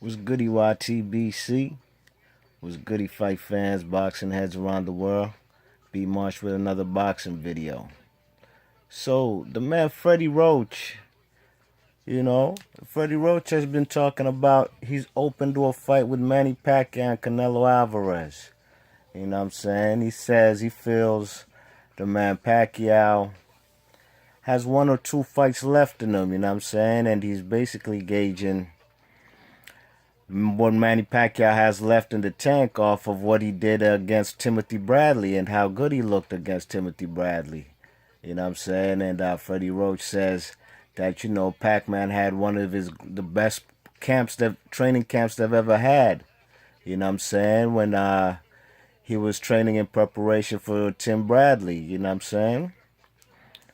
Was goody YTBC? Was goody fight fans, boxing heads around the world? B Marsh with another boxing video. So, the man Freddie Roach, Freddie Roach has been talking about he's open to a fight with Manny Pacquiao and Canelo Alvarez. You know what I'm saying? He says he feels the man Pacquiao has one or two fights left in him, you know what I'm saying? And he's basically gauging what Manny Pacquiao has left in the tank off of what he did against Timothy Bradley and how good he looked against Timothy Bradley. You know what I'm saying? And Freddie Roach says that, Pac-Man had one of the best training camps they've ever had. You know what I'm saying? When he was training in preparation for Tim Bradley, you know what I'm saying?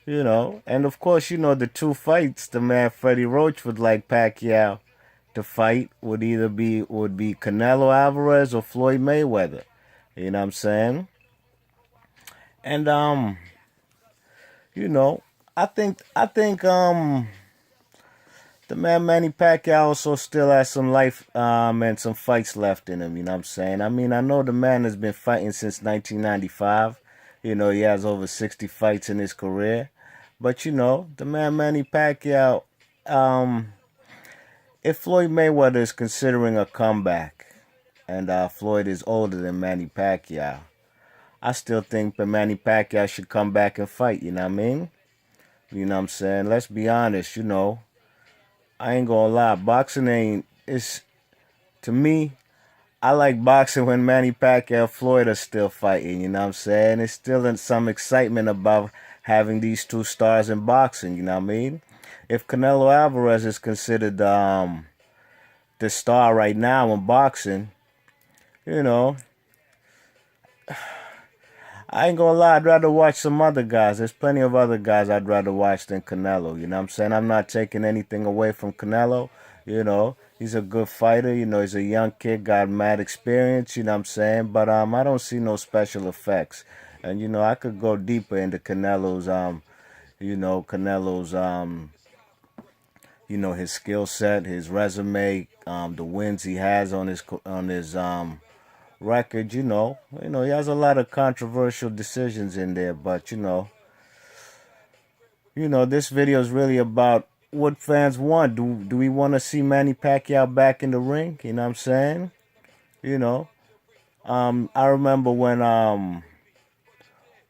And of course, the two fights the man Freddie Roach would like Pacquiao to fight would be Canelo Alvarez or Floyd Mayweather. You know what I'm saying? And I think the man Manny Pacquiao also still has some life and some fights left in him, you know what I'm saying? I mean, I know the man has been fighting since 1995. He has over 60 fights in his career. But the man Manny Pacquiao, if Floyd Mayweather is considering a comeback, and Floyd is older than Manny Pacquiao, I still think that Manny Pacquiao should come back and fight, you know what I mean? You know what I'm saying? Let's be honest, I ain't gonna lie, boxing to me, I like boxing when Manny Pacquiao and Floyd are still fighting, you know what I'm saying? It's still some excitement about having these two stars in boxing, you know what I mean? If Canelo Alvarez is considered the star right now in boxing, you know, I ain't gonna lie, I'd rather watch some other guys. There's plenty of other guys I'd rather watch than Canelo, you know what I'm saying? I'm not taking anything away from Canelo, He's a good fighter, he's a young kid, got mad experience, you know what I'm saying? But I don't see no special effects. And I could go deeper into Canelo's his skill set, his resume, the wins he has on his record, he has a lot of controversial decisions in there, but this video is really about what fans want. Do we want to see Manny Pacquiao back in the ring? You know what I'm saying? You know, I remember when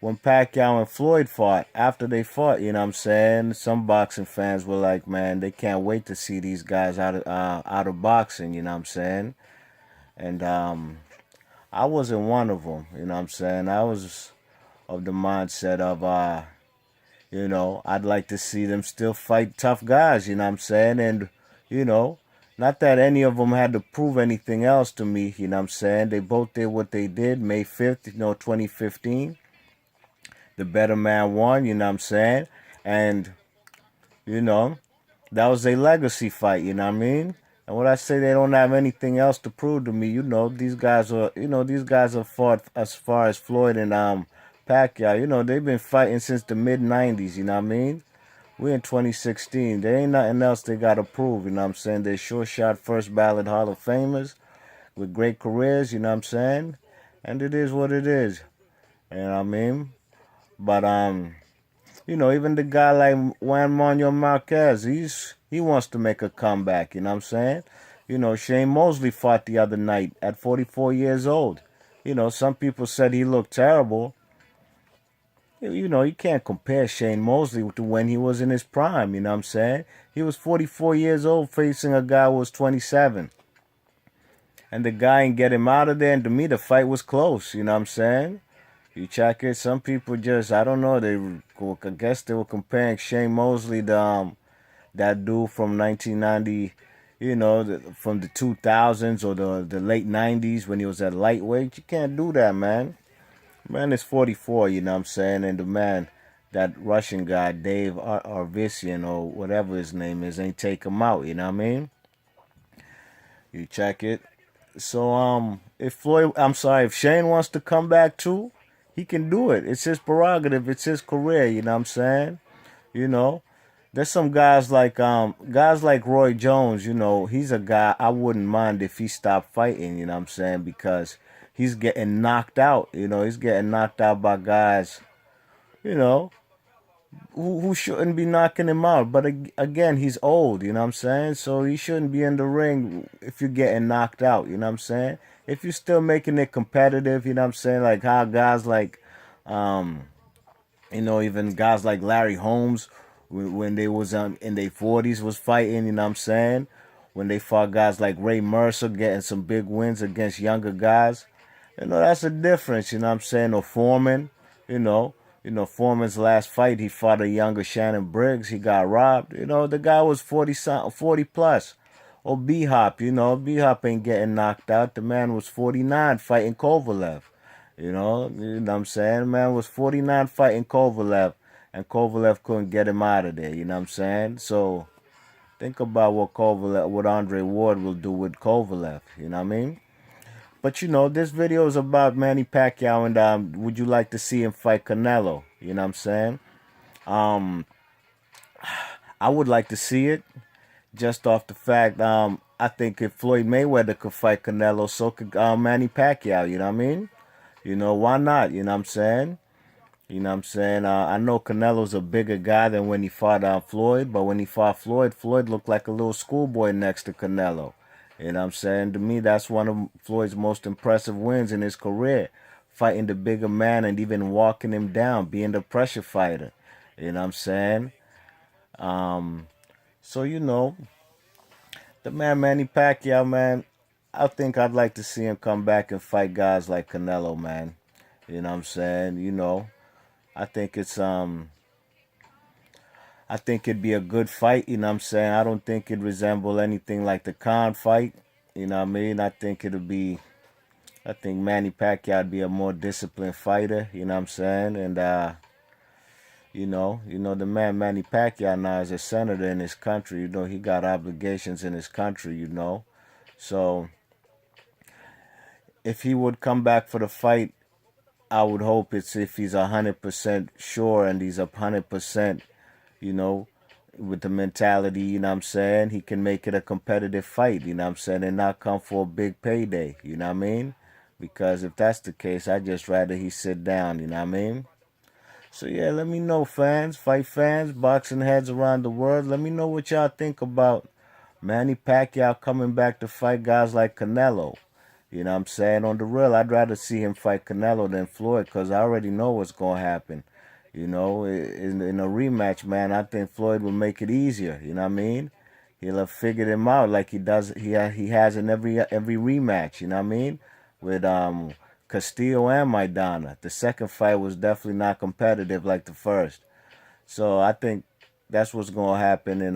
Pacquiao and Floyd fought. After they fought, you know what I'm saying? Some boxing fans were like, man, they can't wait to see these guys out of boxing. You know what I'm saying? And I wasn't one of them. You know what I'm saying? I was of the mindset of I'd like to see them still fight tough guys, you know what I'm saying? And, not that any of them had to prove anything else to me, you know what I'm saying? They both did what they did May 5th, 2015. The better man won, you know what I'm saying? And, that was a legacy fight, you know what I mean? And when I say they don't have anything else to prove to me, these guys are fought as far as Floyd and Pacquiao, they've been fighting since the mid-90s, you know what I mean? We're in 2016. There ain't nothing else they got to prove, you know what I'm saying? They're sure shot first ballot Hall of Famers with great careers, you know what I'm saying? And it is what it is, you know what I mean? But, even the guy like Juan Manuel Marquez, he wants to make a comeback, you know what I'm saying? Shane Mosley fought the other night at 44 years old. Some people said he looked terrible. You can't compare Shane Mosley to when he was in his prime, you know what I'm saying? He was 44 years old facing a guy who was 27. And the guy ain't get him out of there, and to me the fight was close, you know what I'm saying? You check it, some people just, I don't know, I guess they were comparing Shane Mosley to that dude from 1990, from the 2000s or the late 90s when he was at lightweight. You can't do that, man. Man is 44, you know what I'm saying? And the man, that Russian guy, Dave Arvisian or whatever his name is, ain't take him out, you know what I mean? You check it. So, if Shane wants to come back too, he can do it. It's his prerogative. It's his career, you know what I'm saying? The there's some guys like Roy Jones, you know, he's a guy I wouldn't mind if he stopped fighting, you know what I'm saying? Because he's getting knocked out, you know, he's getting knocked out by guys, you know, who shouldn't be knocking him out. But again, he's old, you know what I'm saying? So he shouldn't be in the ring if you're getting knocked out, you know what I'm saying? If you're still making it competitive, you know what I'm saying? Like how guys like, um, you know, even guys like Larry Holmes, when they was in their 40s, was fighting, you know what I'm saying? When they fought guys like Ray Mercer, getting some big wins against younger guys. You know, that's a difference, you know what I'm saying? Or Foreman, you know. You know, Foreman's last fight, he fought a younger Shannon Briggs. He got robbed. You know, the guy was 40 plus. Or B-Hop, you know. B-Hop ain't getting knocked out. The man was 49 fighting Kovalev. You know what I'm saying? The man was 49 fighting Kovalev. And Kovalev couldn't get him out of there. You know what I'm saying? So, think about what Andre Ward will do with Kovalev. You know what I mean? But you know, this video is about Manny Pacquiao, and would you like to see him fight Canelo? You know what I'm saying? Um, I would like to see it, just off the fact I think if Floyd Mayweather could fight Canelo, so could Manny Pacquiao. You know what I mean? You know, why not? You know what I'm saying? You know what I'm saying? I know Canelo's a bigger guy than when he fought Floyd, but when he fought Floyd, Floyd looked like a little schoolboy next to Canelo. You know what I'm saying? To me, that's one of Floyd's most impressive wins in his career. Fighting the bigger man and even walking him down, being the pressure fighter. You know what I'm saying? Um, so, you know, the man Manny Pacquiao, man, I think I'd like to see him come back and fight guys like Canelo, man. You know what I'm saying? You know, I think I think it'd be a good fight, you know what I'm saying? I don't think it'd resemble anything like the Khan fight, you know what I mean? I think Manny Pacquiao would be a more disciplined fighter, you know what I'm saying? And the man Manny Pacquiao now is a senator in his country, you know, he got obligations in his country, you know. So if he would come back for the fight, I would hope it's if he's 100% sure and he's 100%, you know, with the mentality, you know what I'm saying, he can make it a competitive fight, you know what I'm saying, and not come for a big payday, you know what I mean? Because if that's the case, I'd just rather he sit down, you know what I mean? So yeah, let me know, fans, fight fans, boxing heads around the world. Let me know what y'all think about Manny Pacquiao coming back to fight guys like Canelo. You know what I'm saying? On the real, I'd rather see him fight Canelo than Floyd because I already know what's going to happen. You know, in a rematch, man, I think Floyd will make it easier. You know what I mean? He'll have figured him out like he does. He has in every rematch. You know what I mean? With Castillo and Maidana. The second fight was definitely not competitive like the first. So I think that's what's gonna happen in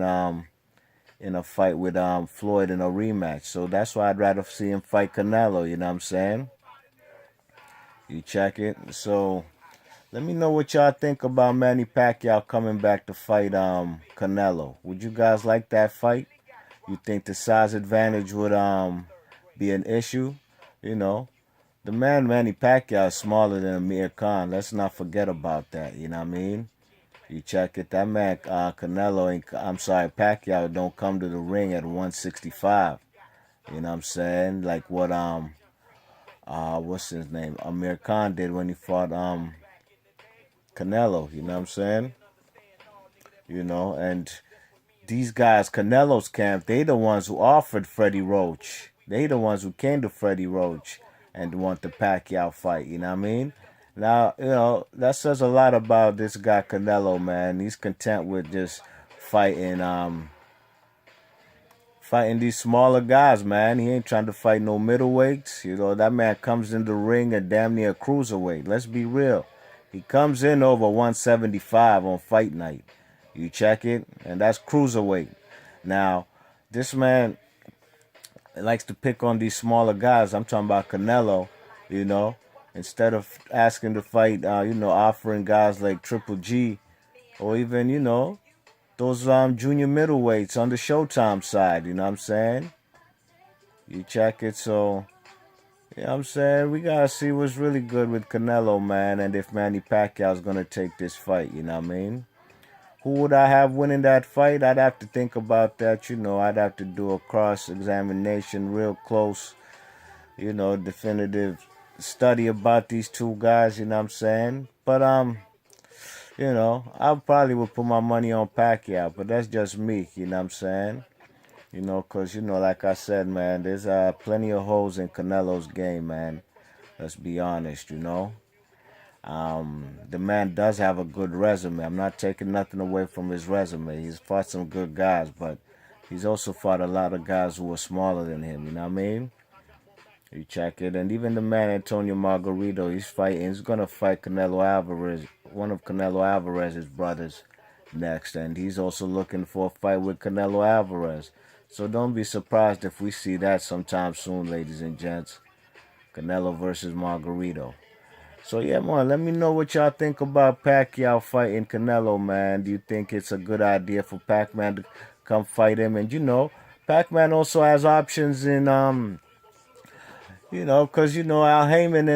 a fight with Floyd in a rematch. So that's why I'd rather see him fight Canelo. You know what I'm saying? You check it. So let me know what y'all think about Manny Pacquiao coming back to fight Canelo. Would you guys like that fight? You think the size advantage would be an issue? You know, the man Manny Pacquiao is smaller than Amir Khan. Let's not forget about that. You know what I mean? You check it. That man Pacquiao don't come to the ring at 165. You know what I'm saying? Like what what's his name? Amir Khan did when he fought Canelo. You know what I'm saying? You know, and these guys, Canelo's camp, they the ones who offered Freddie Roach. They the ones who came to Freddie Roach and want the Pacquiao fight. You know what I mean? Now, you know, that says a lot about this guy Canelo, man. He's content with just fighting fighting these smaller guys, man. He ain't trying to fight no middleweights. You know, that man comes in the ring at damn near cruiserweight. Let's be real. He comes in over 175 on fight night. You check it, and that's cruiserweight. Now, this man likes to pick on these smaller guys. I'm talking about Canelo, you know. Instead of asking to fight, offering guys like Triple G or even, you know, those junior middleweights on the Showtime side, you know what I'm saying? You check it, so, you know what I'm saying? We got to see what's really good with Canelo, man, and if Manny Pacquiao's going to take this fight, you know what I mean? Who would I have winning that fight? I'd have to think about that. I'd have to do a cross-examination real close, definitive study about these two guys, you know what I'm saying? But, I probably would put my money on Pacquiao, but that's just me, you know what I'm saying? Because, like I said, man, there's plenty of holes in Canelo's game, man. Let's be honest. The man does have a good resume. I'm not taking nothing away from his resume. He's fought some good guys, but he's also fought a lot of guys who were smaller than him, you know what I mean? You check it. And even the man, Antonio Margarito, he's going to fight Canelo Alvarez, one of Canelo Alvarez's brothers next. And he's also looking for a fight with Canelo Alvarez. So don't be surprised if we see that sometime soon, ladies and gents. Canelo versus Margarito. So yeah, man, let me know what y'all think about Pacquiao fighting Canelo, man. Do you think it's a good idea for Pac-Man to come fight him? And Pac-Man also has options in because Al Heyman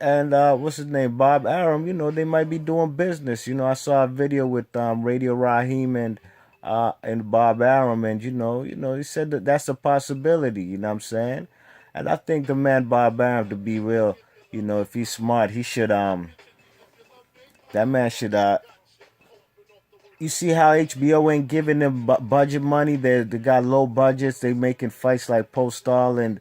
and what's his name, Bob Arum, they might be doing business. I saw a video with Radio Raheem and Bob Arum, and he said that's a possibility. You know what I'm saying? And I think the man Bob Arum, to be real, if he's smart, he should that man should you see how HBO ain't giving them budget money? They got low budgets. They making fights like Postal and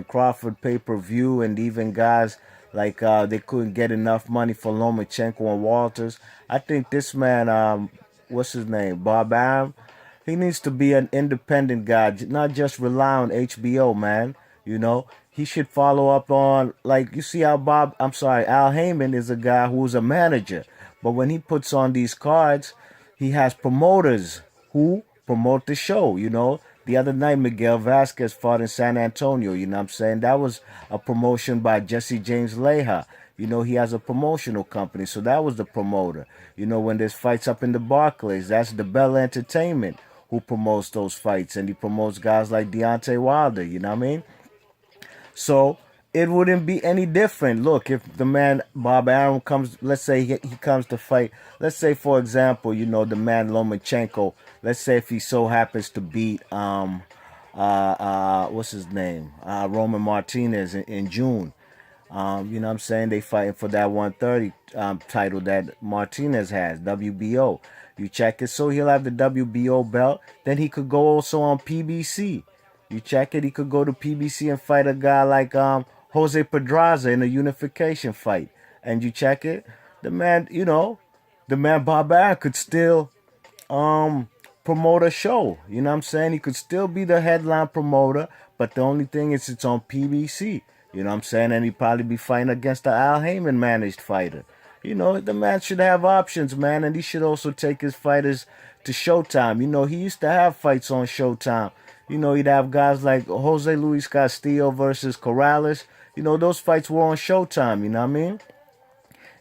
Crawford pay-per-view, and even guys like they couldn't get enough money for Lomachenko and Walters. I think this man, what's his name, Bob Arum, he needs to be an independent guy, not just rely on HBO, man. He should follow up on, like, you see how Al Heyman is a guy who's a manager. But when he puts on these cards, he has promoters who promote the show, The other night, Miguel Vasquez fought in San Antonio, you know what I'm saying? That was a promotion by Jesse James Leija. He has a promotional company, so that was the promoter. When there's fights up in the Barclays, that's the Bell Entertainment who promotes those fights, and he promotes guys like Deontay Wilder, you know what I mean? So it wouldn't be any different. Look, if the man Bob Arum comes, let's say he comes to fight, let's say, for example, the man Lomachenko, let's say if he so happens to beat what's his name, Roman Martinez in June. You know what I'm saying? They fighting for that 130 title that Martinez has, WBO. You check it, so he'll have the WBO belt. Then he could go also on PBC. You check it, he could go to PBC and fight a guy like Jose Pedraza in a unification fight. And you check it, the man Bob Arum could still promote a show. You know what I'm saying? He could still be the headline promoter, but the only thing is it's on PBC. You know what I'm saying? And he'd probably be fighting against the Al Heyman managed fighter. The man should have options, man, and he should also take his fighters to Showtime. He used to have fights on Showtime. He'd have guys like Jose Luis Castillo versus Corrales. Those fights were on Showtime, you know what I mean?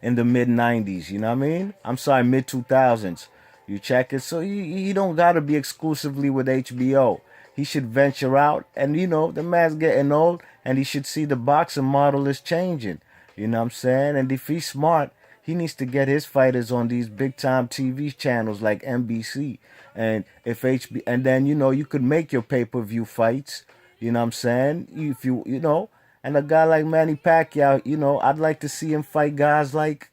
In the mid-90s, you know what I mean? I'm sorry, mid-2000s. You check it. So he don't got to be exclusively with HBO. He should venture out. And, the man's getting old, and he should see the boxing model is changing. You know what I'm saying? And if he's smart, he needs to get his fighters on these big-time TV channels like NBC. And and then, you could make your pay-per-view fights. You know what I'm saying? If and a guy like Manny Pacquiao, I'd like to see him fight guys like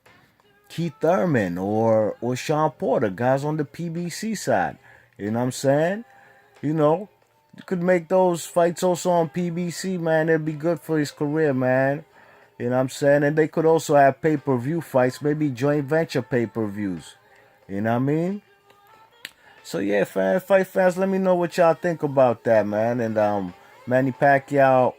Keith Thurman or Sean Porter, guys on the PBC side. You know what I'm saying? You could make those fights also on PBC, man. It'd be good for his career, man. You know what I'm saying? And they could also have pay-per-view fights, maybe joint venture pay-per-views. You know what I mean? So yeah, fight fans, let me know what y'all think about that, man. And Manny Pacquiao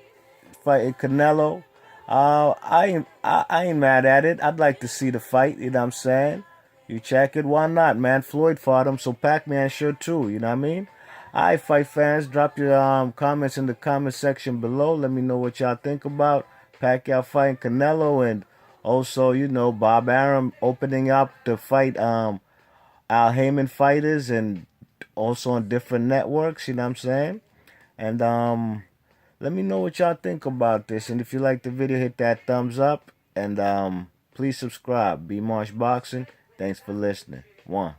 fighting Canelo. I ain't mad at it. I'd like to see the fight, you know what I'm saying? You check it, why not, man? Floyd fought him, so Pac-Man should too, you know what I mean? Alright, fight fans, drop your comments in the comment section below. Let me know what y'all think about Pacquiao fighting Canelo, and also, Bob Arum opening up to fight Al Heyman fighters, and also on different networks, you know what I'm saying? And let me know what y'all think about this. And if you like the video, hit that thumbs up, and please subscribe. B Marsh Boxing. Thanks for listening. One.